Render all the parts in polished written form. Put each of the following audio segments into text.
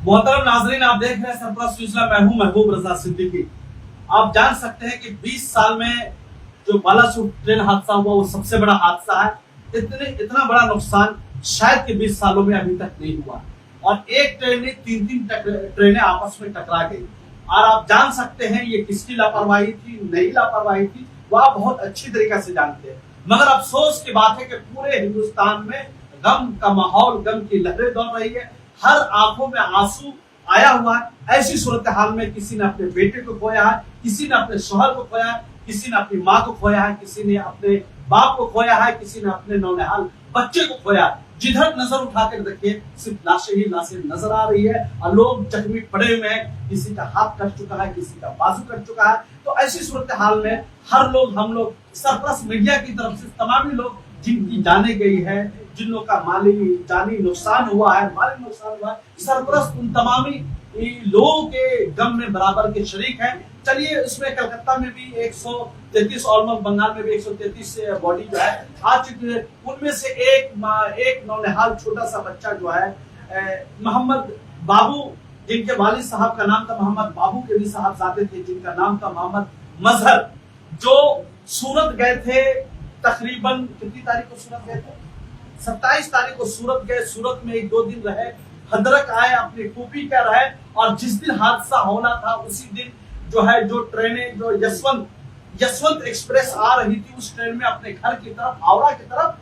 मोहतरम नाजरीन, आप देख रहे हैं सरफराज सिलसिला। मैं हूं महबूब रजा सिद्दीकी। आप जान सकते हैं कि 20 साल में जो बालासुर ट्रेन हादसा हुआ वो सबसे बड़ा हादसा है। इतना बड़ा नुकसान शायद के 20 सालों में अभी तक नहीं हुआ। और एक ट्रेन ने तीन ट्रेनें आपस में टकरा गई। और आप जान सकते हैं ये किसकी लापरवाही थी, नई लापरवाही थी, वो आप बहुत अच्छी तरीके से जानते हैं। मगर अफसोस की बात है कि पूरे हिंदुस्तान में गम का माहौल, गम की लहरें दौड़ रही है। हर आंखों में आंसू आया हुआ है। ऐसी सूरत हाल में किसी ने अपने बेटे को खोया है, किसी ने अपने शोहर को खोया है, किसी ने अपनी माँ को खोया है, किसी ने अपने बाप को खोया है, किसी ने अपने नौनिहाल बच्चे को खोया है। जिधर नजर उठाकर देखिए सिर्फ लाशें ही लाशें नजर आ रही है और लोग जख्मी पड़े हुए हैं। किसी का हाथ कट चुका है, किसी का बाजू कट चुका है। तो ऐसी सूरत हाल में हर लोग, हम लोग, सरप्लस मीडिया की तरफ से तमाम लोग जिनकी जाने गई है, जिन लोगों का माली जानी नुकसान हुआ है, माली नुकसान हुआ है, सरपरस्त उन तमामी लोगों के गम में बराबर के शरीक हैं। चलिए, इसमें कलकत्ता में भी 133 ऑलमोस्ट, बंगाल में भी 133 बॉडी जो है आ चुकी है। उनमें से एक नौनिहाल छोटा सा बच्चा जो है मोहम्मद बाबू, जिनके वालिद साहब का नाम था मोहम्मद बाबू के भी साहबजादे थे जिनका नाम था मोहम्मद मजहर, जो सूरत गए थे। तकरीबन कितनी तारीख को सूरत गए थे? 27 तारीख को सूरत गए। सूरत में 1-2 दिन रहे, हदरक आए, अपनी टोपी का रहे। और जिस दिन हादसा होना था उसी दिन जो है, जो ट्रेनें, जो यशवंत एक्सप्रेस आ रही थी, उस ट्रेन में अपने घर की तरफ, हावड़ा की तरफ,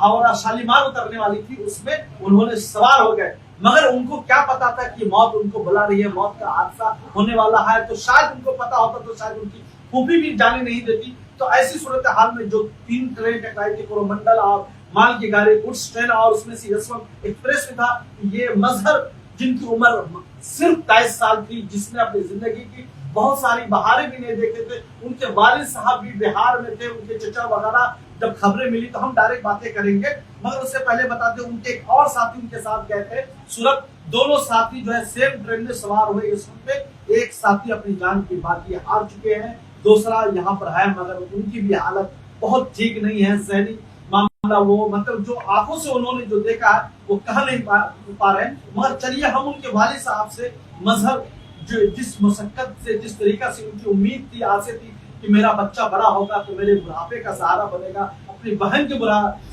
हावड़ा शालीमार उतरने वाली थी, उसमें उन्होंने सवार हो गए। मगर उनको क्या पता था कि मौत उनको बुला रही है, मौत का हादसा होने वाला है। तो शायद उनको पता होता तो शायद उनकी फूफी भी जाने नहीं देती। तो ऐसी सूरत हाल में जो 3 ट्रेन टकराई थी, कोरोमंडल और माल की गाड़ी, गुड्स ट्रेन, और उसमें से यशवंत एक्सप्रेस में था ये मजहर, जिनकी उम्र सिर्फ 23 साल थी, जिसने अपनी जिंदगी की बहुत सारी बहारें भी नहीं देखे थे। उनके वालिद साहब भी बिहार में थे, उनके चचा वगैरह। जब खबरें मिली तो हम डायरेक्ट बातें करेंगे, मगर उससे पहले बता दें उनके एक और साथी उनके साथ गए थे सूरत। दोनों साथी जो है सेम ट्रेन में सवार हुए। इस वक्त एक साथी अपनी जान की बाजी हार चुके हैं, दूसरा यहाँ पर है, मगर उनकी भी हालत बहुत ठीक नहीं है। जहनी मामला, वो मतलब जो आंखों से उन्होंने जो देखा है वो कह नहीं पा रहे हैं। मगर चलिए, हम उनके वालिद साहब से, मजहर, जो जिस मुशक्कत से, जिस तरीका से उनकी उम्मीद थी, आसे थी कि मेरा बच्चा बड़ा होगा तो मेरे बुढ़ापे का सहारा बनेगा, अपनी बहन के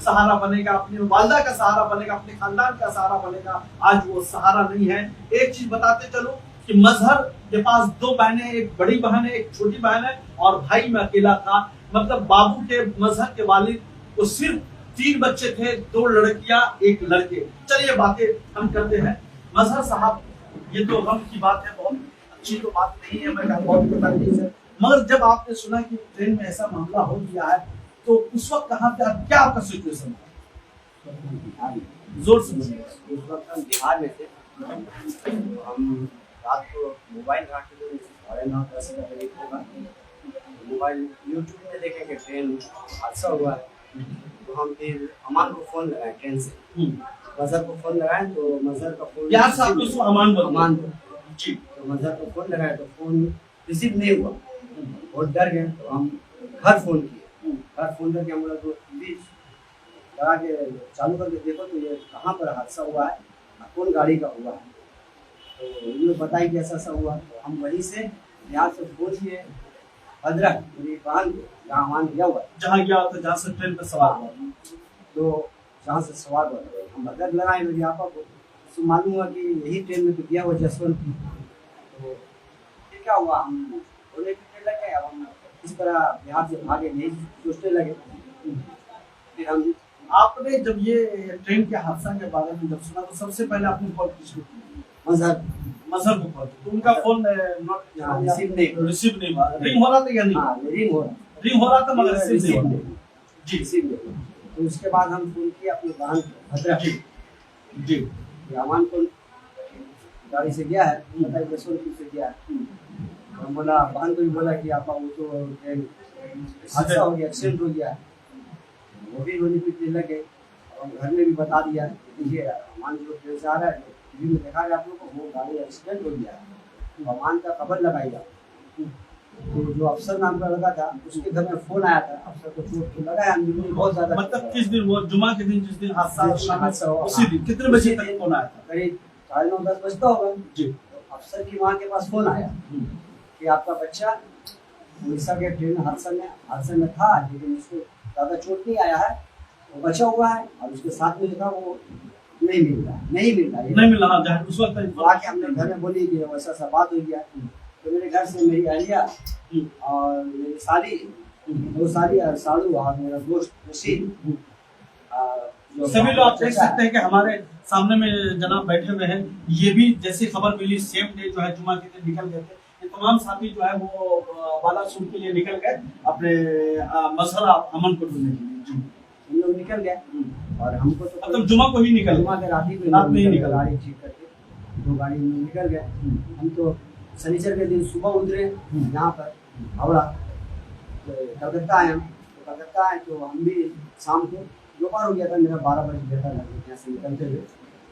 सहारा बनेगा, अपनी वालदा का सहारा बनेगा, अपने खानदान का सहारा बनेगा, आज वो सहारा नहीं है। एक चीज बताते चलो कि मजहर के पास 2 बहनें, एक बड़ी बहन है, एक छोटी बहन है, और भाई में अकेला था। मतलब बाबू के, मजहर के वालिद को सिर्फ 3 बच्चे थे, 2 लड़कियां 1 लड़के। चलिए बातें हम करते हैं। मजहर साहब, ये तो गम की बात है, बहुत अच्छी तो बात नहीं है, मैं बहुत बता दीजिए। मगर जब आपने सुना कि ट्रेन में ऐसा मामला हो गया है, तो उस वक्त कहाँ पे, क्या आपका सिचुएशन था? जोर से बोलिए। उस वक्त हम बिहार में थे। हम रात को मोबाइल घाटे थे, 9:30 का करीब होगा। मोबाइल यूट्यूब में देखे कि ट्रेन हादसा हुआ है। तो हम फिर अमान को फोन लगाए ट्रेन से, मजहर को फोन लगाए तो मजहर का फोन यार साहब तो अमान को जी, तो मजहर को फोन लगाए तो फोन रिसीव नहीं हुआ। बहुत डर गए तो हम घर फोन किए। घर फोन करके हम बोला तो प्लीज लगा के चालू करके देखो तो ये कहाँ पर हादसा हुआ है, कौन गाड़ी का हुआ है। तो उन्होंने बताया कि ऐसा हुआ। तो हम वहीं से यहाँ से फोन किए हदरक, मेरी बहन जहाँ वहाँ गया हुआ है, जहाँ गया था, जहाँ से ट्रेन पर सवार हुआ, तो जहाँ से सवार हुआ हम हदरक लगाए मेरी आपा को। तो मालूम हुआ कि यही ट्रेन में तो गया हुआ जसवंत। तो फिर क्या हुआ, हम बोले फिरने लगे। अब हम इस तरह बिहार से भागे नहीं सोचने लगे। फिर हम, आपने जब ये ट्रेन के हादसा के बारे में जब सुना तो सबसे पहले आपने कॉल किसको की? मजहर को कॉल। तो उनका फोन रिसीव नहीं हुआ। रिंग हो रहा था या नहीं? हाँ, रिंग हो रहा था मगर रिसीव नहीं हुआ। जी, रिसीव नहीं। तो उसके बाद हम फोन किए अपनी बहन हदरक जी, अमान को, गाड़ी से गया है, जसवंतपुर से गया है। हम बोला, बहन को भी बोला कि आपा वो तो हादसा हो गया, एक्सीडेंट हो गया। वो भी रोने पीटने लगे। और घर में भी बता दिया, देखिए अमान जो ट्रेन से आ रहा है, टीवी में देखा गया आप लोग को, वो गाड़ी एक्सीडेंट हो गया है, तो अमान का खबर लगाइएगा। तो जो अफसर नाम का लगा था, उसके घर में फोन आया था, अफसर को चोट तो लगा है, बहुत ज्यादा। मतलब किस दिन, वो जुमा के दिन जिस दिन हादसा हुआ, उसी दिन कितने बजे तक फोन आया था? करीब 9:30 बजता होगा जी। तो अफसर की माँ के पास फोन आया कि आपका बच्चा उड़ीसा के ट्रेन हादसे में था, लेकिन उसको ज़्यादा चोट नहीं आया है, वो बचा हुआ है और उसके साथ में जो था वो नहीं मिल रहा नहीं मिल रहा है उस वक्त। आके हमने घर में बोली कि वैसा सा बात हो गया। तो मेरे घर से मेरी अहलिया और मेरी साली, 2 साली और सालू और मेरा दोस्त रशीद, सभी लोग आप देख सकते हैं कि हमारे सामने में जनाब बैठे हुए हैं। ये भी जैसी खबर मिली सेम डे जो है जुमा के दिन निकल गए थे। ये तमाम साथी जो है वो बालासुर के लिए निकल गए अपने मसला अमन को ढूंढने के लिए। हम लोग निकल गए और हमको तो मतलब जुमा को ही निकल, जुमा के रात में ही निकल, गाड़ी ठीक करके 2 गाड़ी में निकल गए। हम तो शनिचर के दिन सुबह उतरे यहाँ पर हावड़ा, कलकत्ता आए हम। तो कलकत्ता आए तो हम भी शाम को दोपहर हो गया था, मेरा 12 बजे गया था लगभग यहाँ से निकलते हुए।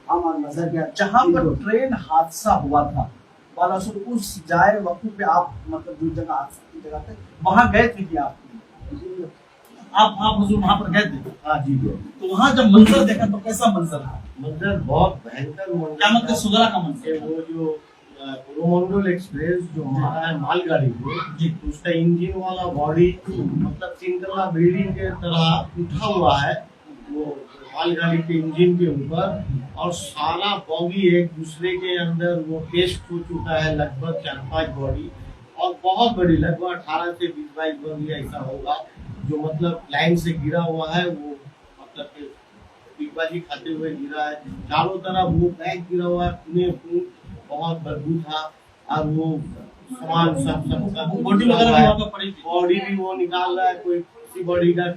हम और मजहर के जहाँ पर ट्रेन हादसा हुआ था बालासुर, उस जाए वक्त पे आप मतलब जो जगह हादसा की जगह थे वहाँ गए थे कि आप हुजूर वहाँ पर गए थे? हाँ जी। तो वहाँ जब मंजर देखा तो कैसा मंजर था? मंजर बहुत भयंकर मंजर, क्या मतलब सुधरा का मंजर? वो जो कोरोमंडल एक्सप्रेस जो हमारा है मालगाड़ी को जी, उसका इंजन वाला बॉडी मतलब 3 तला बिल्डिंग के तरह उठा हुआ है वो मालगाड़ी के इंजन के ऊपर, और सारा बॉगी एक दूसरे के अंदर वो पेस्ट हो चुका है, लगभग 4-5 बॉडी, और बहुत बड़ी लगभग 18 से 20-22 बॉडी ऐसा होगा जो मतलब लाइन से गिरा हुआ है। वो मतलब पिकबाजी खाते हुए गिरा है, चारों तरफ वो बैग गिरा हुआ है, पुणे बहुत बदबू था, और वो सामान सब बॉडी वगैरह भी पड़ी थी, बॉडी भी वो निकाल रहा है। कोई किसी बॉडी का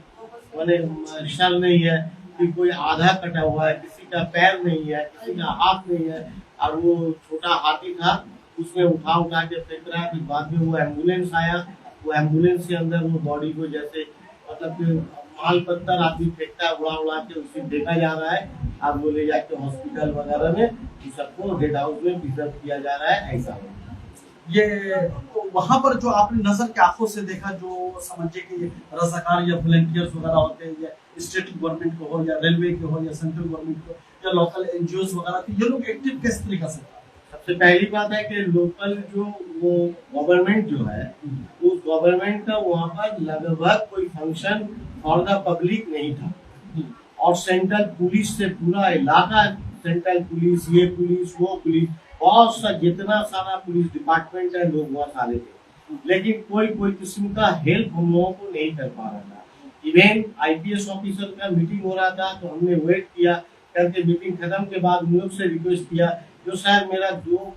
मैंने शर नहीं है कि कोई आधा कटा हुआ है, किसी का पैर नहीं है, किसी का हाथ नहीं है, और वो छोटा हाथी था उसमें उठा के फेंक रहा है। फिर बाद में वो एम्बुलेंस आया, वो एम्बुलेंस के अंदर वो बॉडी को जैसे मतलब माल पत्थर आदमी फेंकता है उड़ा के उसे देखा जा रहा है, अब वो ले जाके हॉस्पिटल वगैरह में सबको डेड हाउस में प्रिजर्व किया जा रहा है। ऐसा ये तो वहाँ पर जो आपने नजर के आंखों से देखा, जो समझिए कि रजाकार या वॉलंटियर्स वगैरह होते हैं, या स्टेट गवर्नमेंट को हो या रेलवे के हो या सेंट्रल गवर्नमेंट को या लोकल एनजीओ वगैरह थे, ये लोग एक्टिव किस तरीके से? सबसे पहली बात है कि लोकल जो वो गवर्नमेंट जो है उस गवर्नमेंट का वहाँ पर लगभग कोई फंक्शन फॉर द पब्लिक नहीं था, और सेंट्रल पुलिस से पूरा इलाका, सेंट्रल पुलिस, ये पुलिस, वो पुलिस, बहुत सा जितना सारा पुलिस डिपार्टमेंट है लोग वहाँ सारे थे, लेकिन कोई किस्म का हेल्प हम लोगों को नहीं कर पा रहा था। इवन आईपीएस ऑफिसर का मीटिंग हो रहा था तो हमने वेट किया करके, मीटिंग खत्म के बाद उन लोग से रिक्वेस्ट किया, जो शायद मेरा जो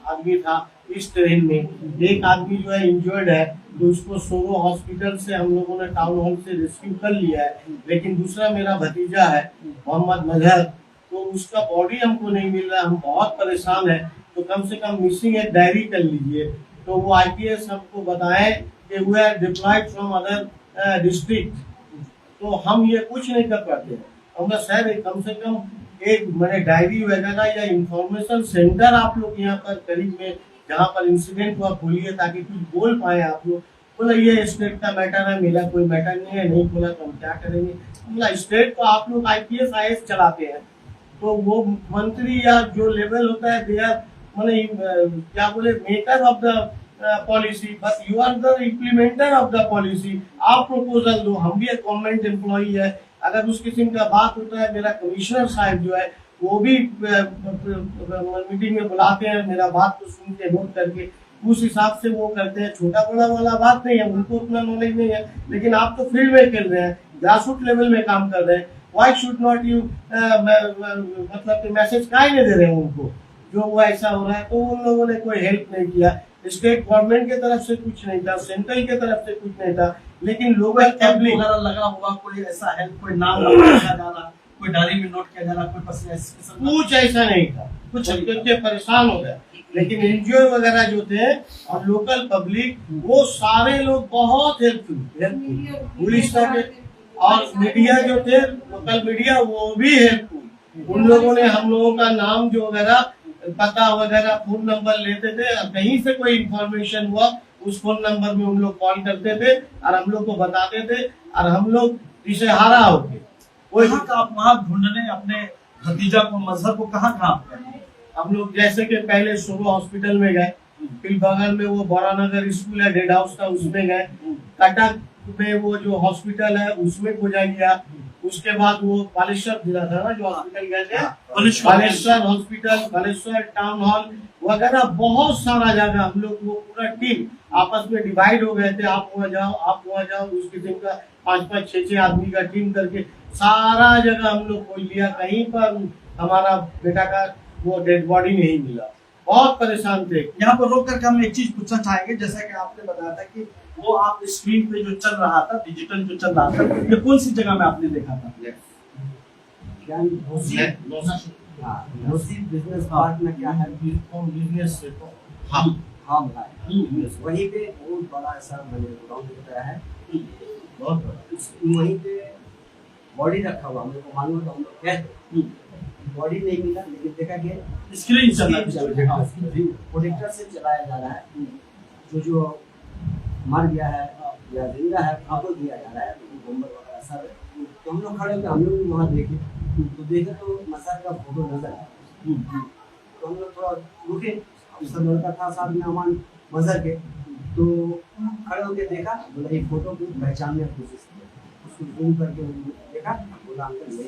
आदमी था इस ट्रेन में, एक आदमी जो है इंजर्ड है तो उसको सोरो हॉस्पिटल से हम लोगों ने टाउन हॉल से रेस्क्यू कर लिया है, लेकिन दूसरा मेरा भतीजा है मोहम्मद मजहर, तो उसका बॉडी हमको नहीं मिल रहा, हम बहुत परेशान है। तो कम से कम मिसिंग एक डायरी कर लीजिए। तो वो आईपीएस हमको बताए कि we are deployed from other district, तो हम ये कुछ नहीं कर पाते। हमने सर कम से कम एक मैंने डायरी वगैरह या इंफॉर्मेशन सेंटर आप लोग यहाँ पर करीब में जहाँ पर इंसिडेंट हुआ खोलिए, ताकि कुछ बोल पाए आप लोग। बोला ये स्टेट का मैटर है, मेरा कोई मैटर नहीं है, नहीं खोला तो हम क्या करेंगे। बोला स्टेट को आप लोग आईपीएस आईएएस चलाते हैं, तो वो मंत्री या जो लेवल होता है दे आर माने क्या बोले maker of the policy, but you are the implementer of the policy. आप प्रपोजल दो, हम भी एक गवर्नमेंट एम्प्लॉई है, अगर उस किस्म का बात होता है मेरा कमिश्नर साहब जो है वो भी मीटिंग में बुलाते हैं, मेरा बात को सुन के नोट करके उस हिसाब से वो करते हैं। छोटा बड़ा वाला बात नहीं है, उनको उतना नॉलेज नहीं है, लेकिन आप तो फील्ड में खेल रहे हैं, ग्रासरूट लेवल में काम कर रहे हैं। Why should not you मतलब मैसेज काहे नहीं दे रहे हैं उनको, जो वो ऐसा हो रहा है। तो उन लोगों ने कोई हेल्प नहीं किया, स्टेट गवर्नमेंट की तरफ से कुछ नहीं था, सेंट्रल की तरफ से कुछ नहीं था, लेकिन लोकल पब्लिक वगैरह लगा हुआ कोई ऐसा हेल्प, कोई नाम लिखा जा रहा, कोई डायरी में नोट किया जा रहा, कोई कुछ ऐसा नहीं था, कुछ परेशान हो गया। लेकिन एनजीओ वगैरह जो थे और लोकल पब्लिक वो सारे लोग बहुत हेल्पफुल, पुलिस के और मीडिया जो थे लोकल मीडिया वो भी हेल्पफुल। उन लोगों ने हम लोगों का नाम जो वगैरह पता वगैरह फोन नंबर लेते थे, कहीं से कोई इंफॉर्मेशन हुआ उस फोन नंबर में उन लोग कॉल करते थे और हम लोग को बताते थे, और हम लोग दिशेहारा होके आप वहाँ ढूंढने अपने भतीजा को मजहर को कहाँ हम लोग जैसे कि पहले सुबह हॉस्पिटल में गए, फिर बगल में वो बड़ानगर स्कूल है, रेड हाउस का, उसमें गए। कटक में वो जो हॉस्पिटल है उसमें पूजा किया। उसके बाद वो बालेश्वर जिला था ना जो हॉस्पिटल गए थे, Baleshwar hospital, Baleshwar town hall वगैरह, बहुत सारा जगह हम लोग वो पूरा टीम आपस में डिवाइड हो गए थे। आप वहाँ जाओ, आप वहाँ जाओ, उसकी टीम का 5-5, 6-6 आदमी का टीम करके सारा जगह हम लोग खोज लिया। कहीं पर हमारा बेटा का वो डेड बॉडी नहीं मिला, बहुत परेशान थे। यहाँ पर रोक करके हम एक चीज पूछना चाहेंगे, जैसा कि आपने बताया था कि वो आप स्क्रीन पे जो चल रहा था, डिजिटल जो चल रहा था, ये कौन सी जगह में आपने देखा था? बिजनेस पार्क में क्या है, बिजनेस से हाँ वहीं पे बहुत बड़ा ऐसा ग्राउंड दिख रहा है, बहुत बड़ा। वहीं पे बॉडी रखा हुआ, हमको मालूम था, हम लोग गए थे, बॉडी नहीं मिला, लेकिन देखा कि स्क्रीन चल रहा है, प्रोजेक्टर से चलाया जा रहा है। जो मर गया है या जिंदा है फोटो दिया जा रहा है, नंबर वगैरह सब। तो हम लोग खड़े होकर हम लोग भी वहाँ देखे, तो देखे तो मसर का फोटो नजर आया। तो हम लोग थोड़ा रुके, अफसर लड़का था साथ में हमारे मजहर के, तो खड़े होकर देखा, बोला ये फोटो को पहचानने की कोशिश की, उसको जूम करके देखा, बोला अंकल ये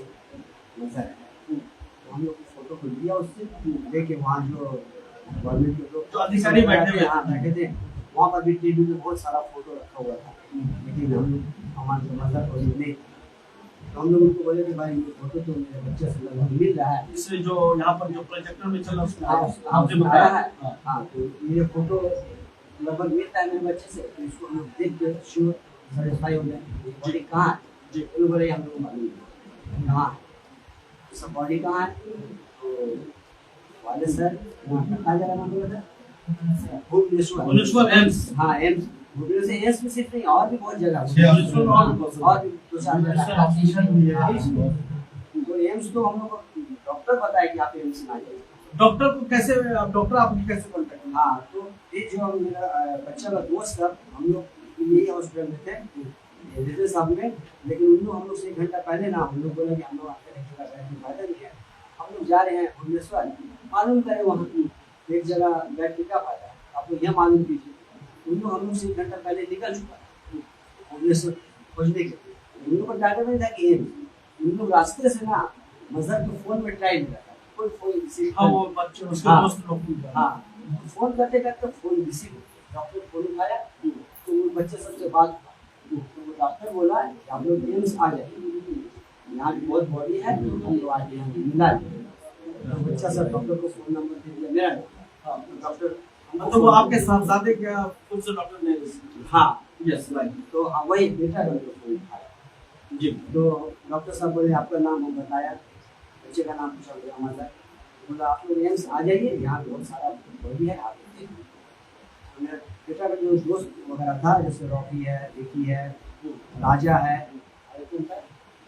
मजहर है। तो हम लोग फोटो को लिया उससे, लेके वहाँ जो गवर्नमेंट के लोग जो अधिकारी बैठे थे वहाँ पर भी टीवी में बहुत सारा फोटो रखा हुआ था, लेकिन हम लोग हमारे मजहर को नहीं, तो हम लोग उनको बोले कि भाई ये फोटो तो मेरे बच्चे से लगभग मिल रहा है, इसलिए जो यहाँ पर जो प्रोजेक्टर में चल रहा है उसमें आपने बताया है। हाँ, तो ये फोटो लगभग मिलता है मेरे बच्चे से, तो इसको हम लोग देख के श्योर सेटिस्फाई हो गए। बॉडी कहाँ है जी, तो बोले हम लोग को मालूम है कहाँ है, सब बॉडी कहाँ है। तो वाले सर वहाँ कहाँ जगह नाम बोला था, भुवनेश्वर एम्स। हाँ एम्स, भुवनेश्वर से एम्स में सिर्फ नहीं और भी बहुत जगह और भी 2-4 जगह। तो एम्स तो हम लोग को डॉक्टर बताया कि आप एम्स में आ जाइए। डॉक्टर को कैसे, डॉक्टर आपने कैसे कॉन्टेक्ट किया? हाँ, तो ये जो मेरा बच्चा का दोस्त था, हम लोग यही हॉस्पिटल में थे रिजल्ट साहब में, लेकिन उन लोग हम लोग से 1 घंटा पहले ना हम लोग बोले कि हम लोग आपके एक जगह बैठने फायदा नहीं है, हम लोग जा रहे हैं भुवनेश्वर, मालूम करें वहाँ एक जगह बैठने का फायदा है, आप लोग यह मालूम कीजिए। उन लोग हम लोग से 1 घंटा पहले निकल चुका है भुवनेश्वर खोजने के लिए। उन लोग को डाटा नहीं था कि उन लोग रास्ते से ना मजहर के फोन में ट्राई नहीं रखा, कोई फोन रिसीव, हाँ वो बच्चे उसके हाँ, दोस्त लोग, हाँ फोन करते करते फोन रिसीव, डॉक्टर फोन उठाया, तो वो बच्चे सबसे बात, तो वो डॉक्टर बोला आप लोग एम्स आ जाइए, यहाँ की बहुत बॉडी है, हम लोग आज यहाँ मिला। तो बच्चा सब डॉक्टर को फोन नंबर दे दिया मेरा, डॉक्टर तो वो आपके साहबजादे क्या खुद से डॉक्टर ने? हाँ यस राइट। तो हाँ वही बेटा डॉक्टर फोन उठाया जी। तो डॉक्टर साहब बोले आपका नाम हम बताया, बच्चे का नाम पूछा, गया हमारा, बोला आप लोग एम्स आ जाइए, यहाँ बहुत सारा बॉडी है, आप देखिए। तो मेरा बेटा का जो दोस्त वगैरह था, जैसे रॉकी है, विकी है, राजा है,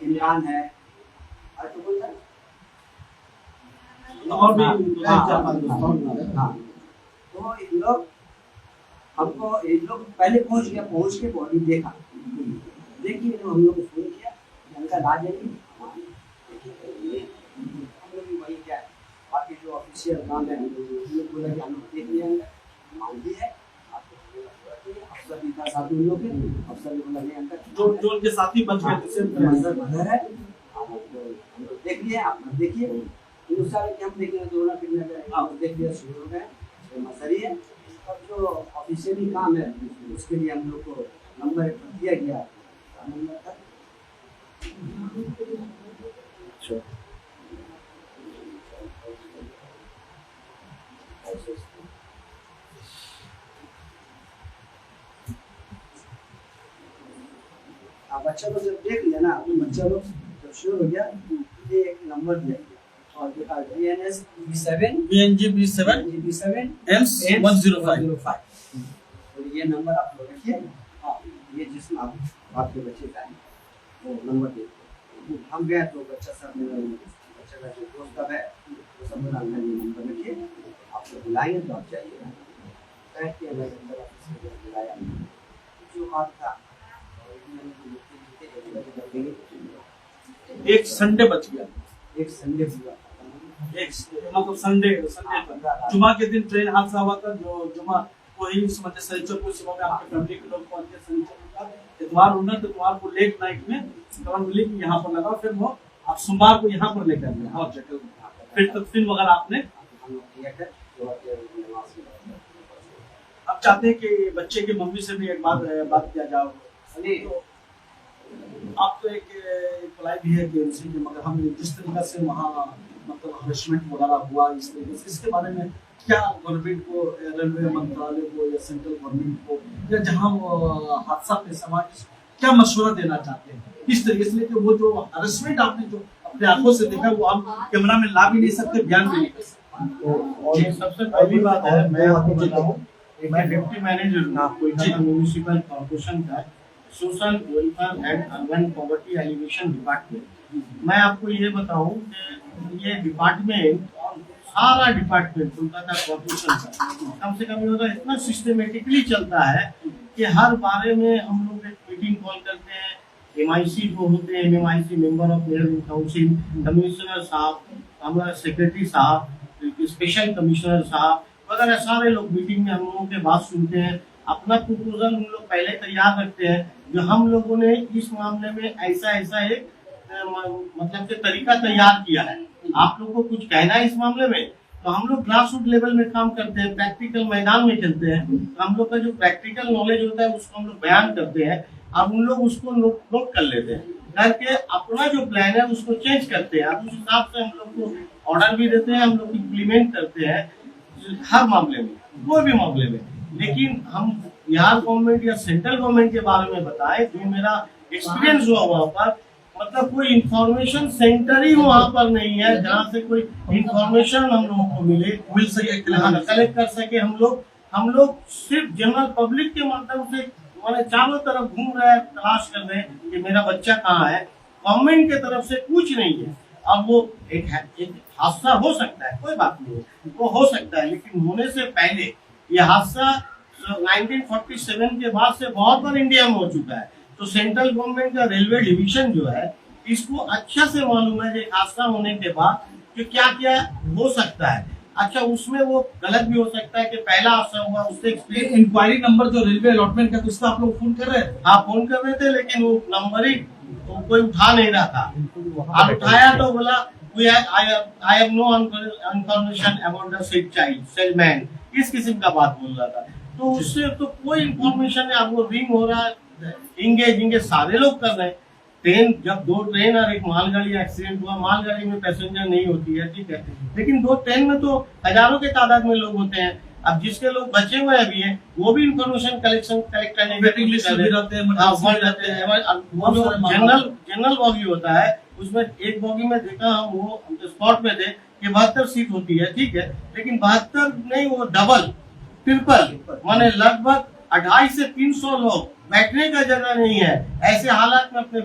इमरान है, और तो कौन था, और भी हाँ, तो इन लोग हमको, इन लोग पहले पहुंच के बॉडी देखा, देखिए तो हम लोग को फोन किया, उनका राज है हम लोग भी वही क्या है, बाकी जो ऑफिशियल काम है हम लोग बोला कि हम लोग देख लिया, मान ली है, अफसर भी था साथ में, लोग अफसर भी बोला नहीं अंकल जो उनके साथी बच गए मंजर है, हम लोग देख लिए, आप देखिए हिंदुस्तान के हम देखेंगे तो ना फिर देख लिया, शुरू हो गए मसरी है। और जो ऑफिशियली काम है उसके लिए हम लोग को नंबर दिया गया, नंबर था बच्चा लोग जब देख लिया ना, तो बच्चा लोग जब शुरू हो गया, ये एक नंबर दिया और BNG B7 एम्स 105। तो ये नंबर आप लोग रखिए, ये जिसमें आपके बच्चे का है वो नंबर दे। हम गए तो बच्चा सब, बच्चे का जो दोस्त है वो सब बोला ये नंबर रखिए, आप लोग बुलाएंगे तो आप जाइएगा। बैठ के बुलाया, जो बात था एक संडे बच गया, एक संडे हुआ, मतलब संडे पर जुमा के दिन ट्रेन हादसा हुआ था, जो जुमा वही समझे शनिचर को सुबह में आपके फैमिली के लोग पहुंचे, शनिचर इतवार उन्नत इतवार को लेट नाइट में खबर मिली कि यहाँ पर लगा, फिर वो आप सोमवार को यहाँ पर लेकर गए हॉस्पिटल, फिर तदफीन वगैरह आपने। अब चाहते हैं कि बच्चे की मम्मी से भी एक बात किया जाए। तो आप तो एक अप्लाई भी है कि उनसे, मगर हम जिस तरीके से वहाँ मतलब हरेसमेंट वगैरह हुआ इस तरीके से, इसके बारे में क्या गवर्नमेंट को, रेलवे मंत्रालय को या सेंट्रल गवर्नमेंट को या जहाँ हादसा पेश हुआ क्या मशवरा देना चाहते हैं इस तरीके से? लेकिन वो जो हरेसमेंट आपने जो अपने आंखों से देखा वो हम कैमरा में ला भी नहीं सकते, बयान भी नहीं कर सकते। और ये सबसे पहली बात है, मैं आपको बताऊं, मैं डिप्टी मैनेजर हूँ कोलकाता म्यूनिसिपल कॉर्पोरेशन का social welfare and urban poverty alleviation department. मैं आपको ये बताऊं कि ये डिपार्टमेंट और सारा डिपार्टमेंट कोलकाता कॉर्पोरेशन का कम से कम होता है इतना सिस्टमेटिकली चलता है कि हर बारे में हम लोग एक मीटिंग कॉल करते हैं। MIC को होते हैं, MMIC member of mayor council, commissioner साहब, हमारा सेक्रेटरी साहब, स्पेशल कमिश्नर साहब वगैरह सारे लोग मीटिंग में हम लोगों के बात सुनते हैं। अपना प्रपोजल हम लोग पहले तैयार रखते हैं, जो हम लोगों ने इस मामले में ऐसा एक मतलब के तरीका तैयार किया है। आप लोग को कुछ कहना है इस मामले में, तो हम लोग ग्रास रूट लेवल में काम करते हैं, प्रैक्टिकल मैदान में चलते हैं। तो हम लोग का जो प्रैक्टिकल नॉलेज होता है उसको हम लोग बयान करते हैं, अब उन लोग उसको नोट कर लेते हैं, करके अपना जो प्लान है उसको चेंज करते हैं। अब उस हिसाब से हम लोग को ऑर्डर भी देते हैं, हम लोग इम्प्लीमेंट करते हैं हर मामले में, कोई भी मामले में। लेकिन हम बिहार गवर्नमेंट या सेंट्रल गवर्नमेंट के बारे में बताएं, जो मेरा एक्सपीरियंस हुआ वहाँ पर, मतलब कोई इंफॉर्मेशन सेंटर ही वहाँ पर नहीं है जहाँ से कोई इंफॉर्मेशन हम लोगों को मिल सके, कलेक्ट कर सके। हम लोग सिर्फ जनरल पब्लिक के माध्यम से हमारे चारों तरफ घूम रहे हैं, तलाश कर रहे हैं कि मेरा बच्चा कहाँ है। गवर्नमेंट के तरफ से कुछ नहीं है। अब वो एक हादसा हो सकता है, कोई बात नहीं है, वो हो सकता है, लेकिन होने से पहले ये हादसा 1947 के बाद से बहुत बार इंडिया में हो चुका है। तो सेंट्रल गवर्नमेंट का रेलवे डिवीजन जो है इसको अच्छा से मालूम है कि हादसा होने के बाद कि क्या क्या हो सकता है। अच्छा, उसमें वो गलत भी हो सकता है कि पहला हादसा हुआ उससे इंक्वायरी नंबर जो रेलवे अलॉटमेंट का, तो उसका आप लोग फोन कर रहे थे? हाँ, फोन कर रहे थे, लेकिन वो नंबर ही तो कोई उठा नहीं रहा था। और उठाया तो बोला I have no information about the said child, said man, इस किस्म का बात बोल रहा था। तो उससे तो कोई इंफॉर्मेशन नहीं, आपको रिंग हो रहा है, इंगेज सारे लोग कर रहे हैं। ट्रेन, जब 2 ट्रेन और एक मालगाड़ी एक्सीडेंट हुआ, मालगाड़ी में पैसेंजर नहीं होती है, ठीक है, लेकिन 2 ट्रेन में तो हजारों के तादाद में लोग होते हैं। अब जिसके लोग बचे हुए अभी हैं वो भी इंफॉर्मेशन कलेक्ट करने वेटिंग लिस्ट में रहते हैं। जनरल बॉगी होता है, उसमें एक बॉगी में देखा हम वो स्पॉट में थे कि 72 सीट होती है, ठीक है, लेकिन 72 नहीं, वो डबल ट्रिपल माने लगभग 250 से 300 लोग, बैठने का जगह नहीं है। ऐसे हालात में अपने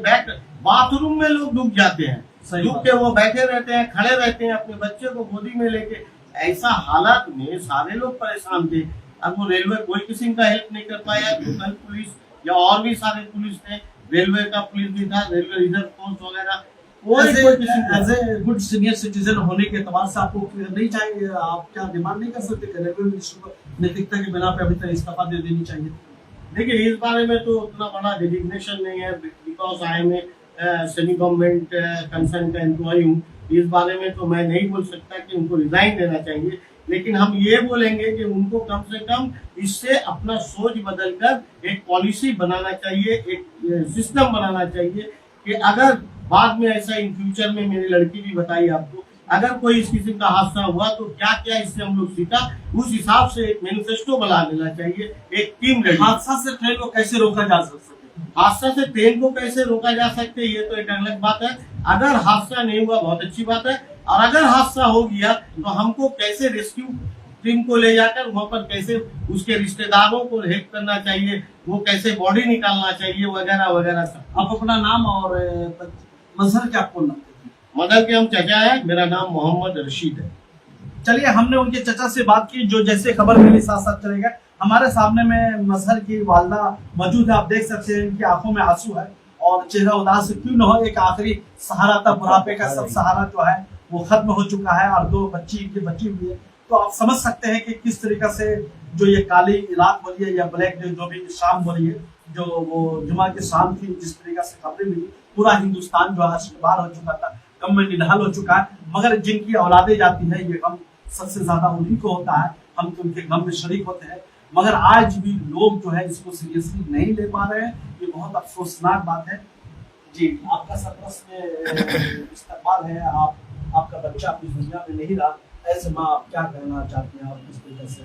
बाथरूम में लोग डूब जाते हैं, डूब के वो बैठे रहते हैं, खड़े रहते हैं अपने बच्चे को गोदी में लेके। ऐसा हालात में सारे लोग परेशान थे। अब वो रेलवे कोई किसी का हेल्प नहीं कर पाया, लोकल पुलिस या और भी सारे पुलिस थे, रेलवे का पुलिस भी था, रेलवे रिजर्व फोर्स वगैरह, as a good senior citizen होने के एतबार से आपको नहीं चाहिए, आप क्या डिमांड नहीं कर सकते कि रेलवे मिनिस्टर को नैतिकता के बिना पे अभी तक इस्तीफा दे देनी चाहिए? देखिए, इस बारे में तो उतना बड़ा डिजिग्नेशन नहीं है, because I am semi government concern का एम्प्लॉय हूँ। इस बारे में तो मैं नहीं बोल सकता कि उनको रिजाइन देना चाहिए, लेकिन हम ये बोलेंगे कि उनको कम से कम इससे अपना सोच बदलकर एक पॉलिसी बनाना चाहिए, एक सिस्टम बनाना चाहिए कि अगर बाद में ऐसा इन फ्यूचर में, मेरी लड़की भी बताई आपको, अगर कोई इस किस्म का हादसा हुआ तो क्या क्या इससे हम लोग सीखा, उस हिसाब से एक मैनिफेस्टो बना देना चाहिए, एक टीम। हादसा से ट्रेन को कैसे रोका जा सकता है? हादसा से ट्रेन को कैसे रोका जा सकता है, ये तो एक अलग बात है। अगर हादसा नहीं हुआ बहुत अच्छी बात है, और अगर हादसा हो गया तो हमको कैसे रेस्क्यू टीम को ले जाकर वहाँ पर कैसे उसके रिश्तेदारों को हेल्प करना चाहिए, वो कैसे बॉडी निकालना चाहिए, वगैरह वगैरह सब। आप अपना नाम और मजहर क्या आपको नाम? मदर के हम चचा है, मेरा नाम मोहम्मद रशीद है। चलिए, हमने उनके चचा से बात की, जो जैसे खबर मिली साथ साथ चलेगा। हमारे सामने में मजहर की वालदा मौजूद है, आप देख सकते हैं इनकी आंखों में आंसू है और चेहरा उदास क्यों न हो, एक आखिरी सहारा था, बुढ़ापे का सब सहारा जो है वो खत्म हो चुका है और 2 बच्ची की बची हुई है। तो आप समझ सकते हैं कि किस तरीके से जो ये काली रात बोलिए या ब्लैक डे जो भी शाम बोलिए, जो वो जुमा की शाम थी, जिस तरीके से खबरें मिली, पूरा हिंदुस्तान जो है बाहर हो चुका था, गम में निढाल हो चुका है। मगर जिनकी औलादे जाती है ये गम सबसे ज्यादा उन्हीं को होता है, हम तो उनके गम में शरीक होते हैं। मगर आज भी लोग जो है इसको सीरियसली नहीं ले पा रहे हैं, ये बहुत अफसोसनाक बात है। जी, आपका सरप्लस में इस्तेमाल है, आपका बच्चा अपनी दुनिया में नहीं रहा, ऐसे माँ आप क्या कहना चाहते हैं, आप किस तरीके से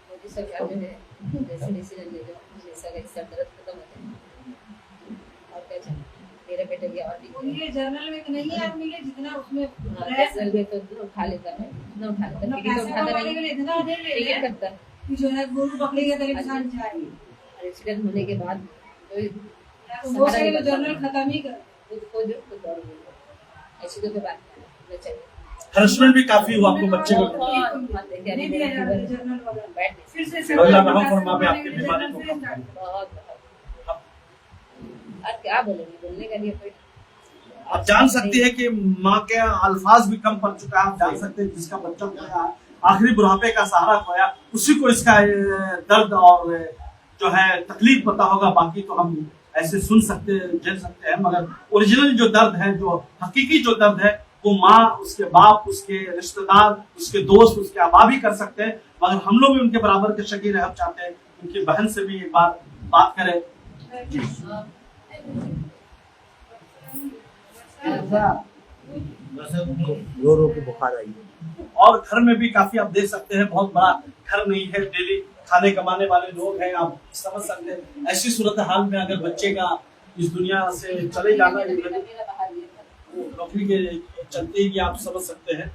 मोदी सरकार जो है जैसे डिसीजन ले लो, जैसा कि सर दर्द खत्म होते हैं और क्या चाहिए, मेरे बेटे की और भी ये जर्नल में तो नहीं आप मिले जितना उसमें जर्नल में तो उठा लेता है, इतना उठा लेता है, टिकट तो उठाता नहीं, इतना दे ले टिकट करता है। कि जो है गोरू पकड़ेगा तो इंसान जाए, और एक्सीडेंट होने के बाद तो वो से तो जर्नल खत्म ही कर खुद खोजो खुद और बोलो, ऐसी तो बात नहीं चाहिए। हरासमेंट भी काफी हुआ आपको बच्चे को? बहुत देखिए नहीं दिया जा रहा है जर्नल वाला, बैठ फिर से अल्लाह रहम फरमाए आपकी बीमारी को कम करे। बहुत और क्या बोलेंगे, बोलने का नहीं कोई। आप जान सकते हैं कि माँ के अल्फाज भी कम पड़ चुका है। आप जान सकते हैं जिसका बच्चा खोया, आखिरी बुढ़ापे का सहारा खोया, उसी को इसका दर्द और जो है तकलीफ पता होगा। बाकी तो हम ऐसे सुन सकते झेल सकते हैं, मगर ओरिजिनल जो दर्द है, जो हकीकी जो दर्द है, वो माँ, उसके बाप, उसके रिश्तेदार, उसके दोस्त, उसके अबा भी कर सकते हैं। मगर हम लोग भी उनके बराबर के शकीर हम चाहते हैं, उनकी बहन से भी एक बार बात करें। रो रो के बुखार आई। और घर में भी काफी आप देख सकते हैं, बहुत बड़ा घर नहीं है, डेली खाने कमाने वाले लोग हैं। आप समझ सकते हैं ऐसी सूरत हाल में अगर बच्चे का इस दुनिया से चले जाना नौकरी के चलते ही, आप समझ सकते हैं।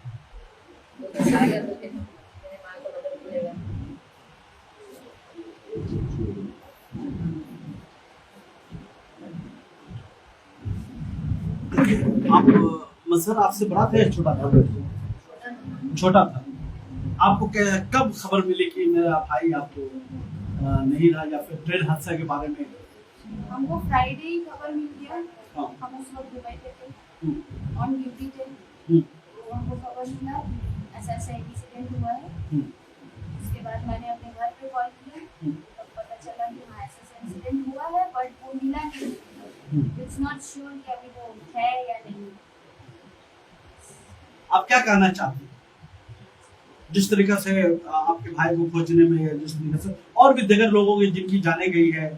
आप मजहर आपसे बड़ा था या छोटा था? छोटा था। आपको कब खबर मिली कि मेरा भाई आपको नहीं रहा, या फिर ट्रेन हादसा के बारे में? हमको फ्राइडे ही खबर मिल गया। हाँ। हम उस वक्त दुबई पे थे, ऑन ड्यूटी थे, तो हमको खबर मिला ऐसा ऐसा एक्सीडेंट हुआ है। उसके बाद मैंने अपने घर पे कॉल किया, तब पता चला कि हाँ ऐसा ऐसा इंसिडेंट हुआ है, बट वो मिला नहीं। इट्स नॉट श्योर कि अभी वो है या नहीं। आप क्या कहना चाहते हैं जिस तरीके से आपके भाई को खोजने में, या जिस तरीके से और भी दीगर लोगों की जिनकी जाने गई है,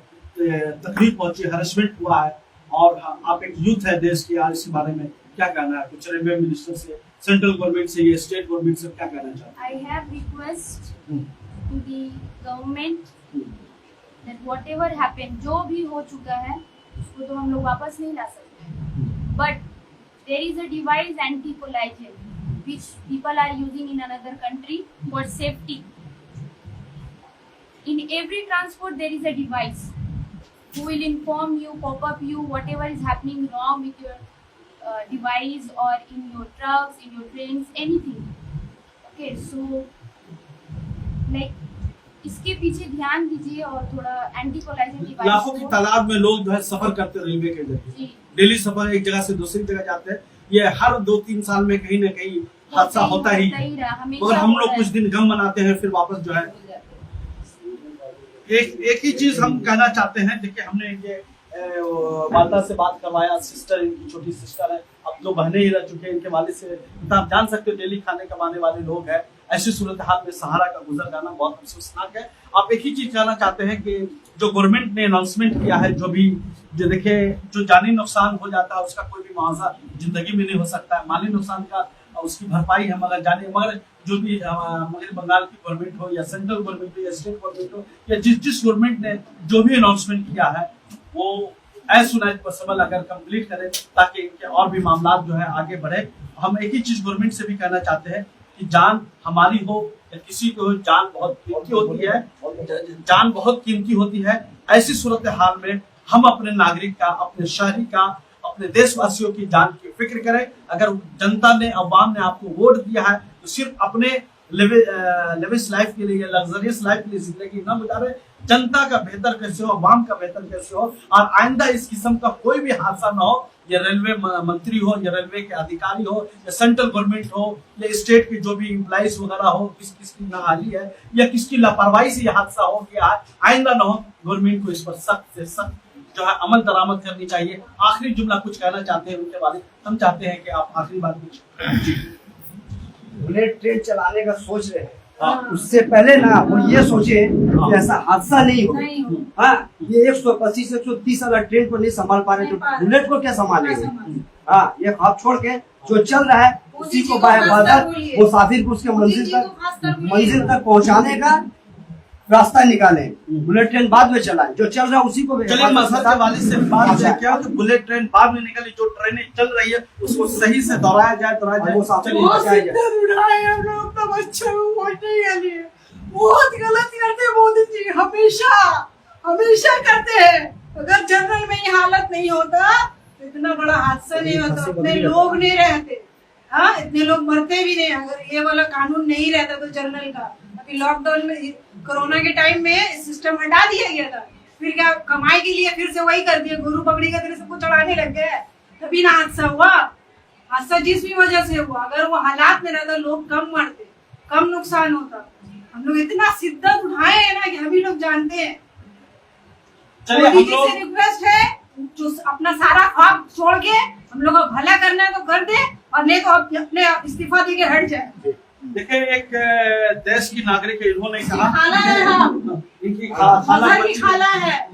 तकलीफ पहुंची, हरासमेंट हुआ है, और आप एक यूथ है देश की, यार इसके बारे में क्या कहना है? कुछ रेलवे मिनिस्टर से, सेंट्रल गवर्नमेंट से या स्टेट गवर्नमेंट से क्या कहना चाहते हैं? I have request to the government that whatever happened, जो भी हो चुका है उसको तो हम लोग वापस नहीं ला सकते, but there is a device anti-collagen which people are using in another country for safety. In every transport there is a device who will inform you, pop up you whatever is happening wrong with your device or in your trucks, in your trains, anything. Okay, so like इसके पीछे ध्यान दीजिए और थोड़ा anti collagen device. लाखों की तादाद में लोग जो है सफर करते हैं रेलवे के जरिए, डेली सफर, एक जगह से दूसरी जगह जाते हैं। ये हर 2-3 साल में कहीं ना कहीं हादसा होता ही है, मगर हम लोग कुछ दिन गम मनाते हैं, फिर वापस जो है। एक ही चीज हम कहना चाहते हैं, देखिए हमने ये वालदा से बात करवाया, सिस्टर, इनकी छोटी सिस्टर है, अब 2 बहनें ही रह चुके हैं इनके वालिद से। तो आप जान सकते हो डेली खाने कमाने वाले लोग हैं, ऐसी सूरत हाल में सहारा का गुजर जाना बहुत अफसोसनाक है। आप एक ही चीज कहना चाहते हैं कि जो गवर्नमेंट ने अनाउंसमेंट किया है, जो देखिए जो जानी नुकसान हो जाता है उसका कोई भी मुआवजा जिंदगी में नहीं हो सकता है, माली नुकसान का उसकी भरपाई है, मगर जो भी मगर बंगाल की गवर्नमेंट हो या सेंट्रल गवर्नमेंट हो या स्टेट गवर्नमेंट हो या जिस गवर्नमेंट ने जो भी अनाउंसमेंट किया है वो एज सुन एज पॉसिबल अगर कंप्लीट करे, ताकि इनके और भी मामला जो है आगे बढ़े। हम एक ही चीज गवर्नमेंट से भी कहना चाहते हैं कि जान हमारी हो या किसी को हो, जान बहुत कीमती होती है, जान बहुत कीमती होती है। ऐसी सूरत हाल में हम अपने नागरिक का, अपने शहरी का, अपने देशवासियों की जान की फिक्र करें। अगर जनता ने, अवाम ने आपको वोट दिया है तो सिर्फ अपने लेविश लाइफ के लिए, लग्जरियस लाइफ के लिए जिंदगी न गुजारे, जनता का बेहतर कैसे हो, आवाम का बेहतर कैसे हो, और आइंदा इस किस्म का कोई भी हादसा न हो। या रेलवे मंत्री हो, या रेलवे के अधिकारी हो, या सेंट्रल गवर्नमेंट हो, या स्टेट के जो भी एम्प्लॉइज वगैरह हो, किसकी नाहाली है या किसकी लापरवाही से यह हादसा हो गया, आइंदा न हो। गवर्नमेंट को इस पर सख्त से सख्त जो है अमल दरामद करनी चाहिए। आखिरी जुमला कुछ कहना चाहते हैं उनके बारे में, हम चाहते हैं कि आप आखिरी बात कुछ। बुलेट ट्रेन चलाने का सोच रहे हैं, उससे पहले ना वो ये सोचे कि ऐसा हादसा नहीं हो। हाँ, ये 125-130 वाला ट्रेन को नहीं संभाल पा रहे तो बुलेट को क्या संभालेंगे। हाँ, ये ख्वाब छोड़ के जो चल रहा है उसी को मुसाफिर को उसके मंजिल तक पहुंचाने का रास्ता निकाले। बुलेट ट्रेन बाद में चलाए, जो चल रहा है उसी को। चलिए मजहर के वाली से बात है क्या कि बुलेट ट्रेन बाद में निकली, जो ट्रेनें चल रही है उसको सही से दोहराया जाए। बहुत गलत करते मोदी जी, हमेशा करते हैं। अगर जनरल में ये हालत नहीं होता तो इतना बड़ा हादसा नहीं होता, इतने लोग नहीं रहते। हाँ, इतने लोग मरते भी नहीं अगर ये वाला कानून नहीं रहता तो जनरल का। अभी लॉकडाउन में, कोरोना के टाइम में सिस्टम हटा दिया गया था, फिर क्या कमाई के लिए फिर से वही कर दिया, गुरु पकड़ी का तेरे सबको चढ़ाने लग गए, तभी ना हादसा हुआ। हादसा जिस भी वजह से हुआ, अगर वो हालात में रहता लोग कम मरते, कम नुकसान होता। हम लोग इतना शिद्दत उठाए हैं ना कि हम ही लोग जानते हैं। मोदी जी से रिक्वेस्ट है, जो अपना सारा ख्वाब छोड़ के हम लोग को भला करना है तो कर दे, और नहीं तो अपने इस्तीफा दे के हट जाए। देखिए, एक देश की नागरिक है, इन्होंने कहा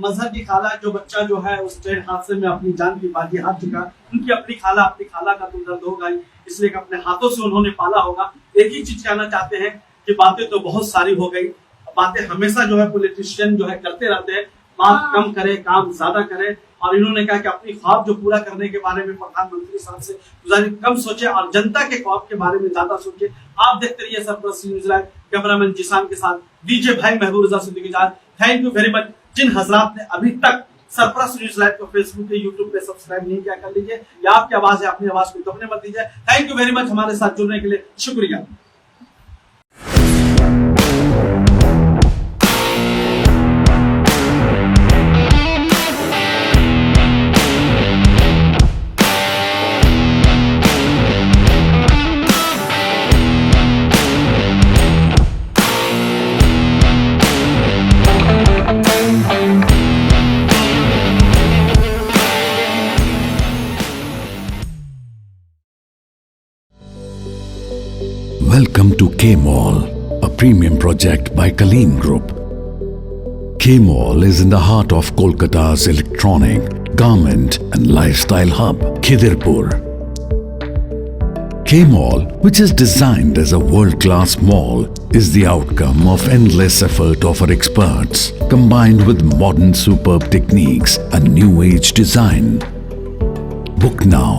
मजहर की खाला जो बच्चा जो है उस ट्रेन हादसे में अपनी जान की बाजी हार चुका, उनकी अपनी खाला का तो दर्द होगा ही, इसलिए कि अपने हाथों से उन्होंने पाला होगा। एक ही चीज कहना चाहते हैं कि बातें तो बहुत सारी हो गई, बातें हमेशा जो है पॉलिटिशियन जो है करते रहते हैं, बात कम करे काम ज्यादा करे। और इन्होंने कहा कि अपनी ख्वाब जो पूरा करने के बारे में प्रधानमंत्री साहब से गुजारिश कम सोचे और जनता के ख्वाब के बारे में ज्यादा सोचे। आप देखते रहिए surplus news live, cameraman Jisan के साथ डीजे भाई महबूब रजा सिद्दीकी जान। Thank you very much. जिन हजरात ने अभी तक सरप्लस न्यूज़ लाइव को फेसबुक पे, यूट्यूब पे सब्सक्राइब नहीं किया, कर लीजिए। या आपकी आवाज है, अपनी आवाज को दबने मत दीजिए। थैंक यू वेरी मच हमारे साथ जुड़ने के लिए, शुक्रिया। Welcome to K-Mall, a premium project by Kaleen Group. K-Mall is in the heart of Kolkata's electronic, garment and lifestyle hub, Khidirpur. K-Mall, which is designed as a world-class mall, is the outcome of endless effort of our experts, combined with modern superb techniques and new age design. Book now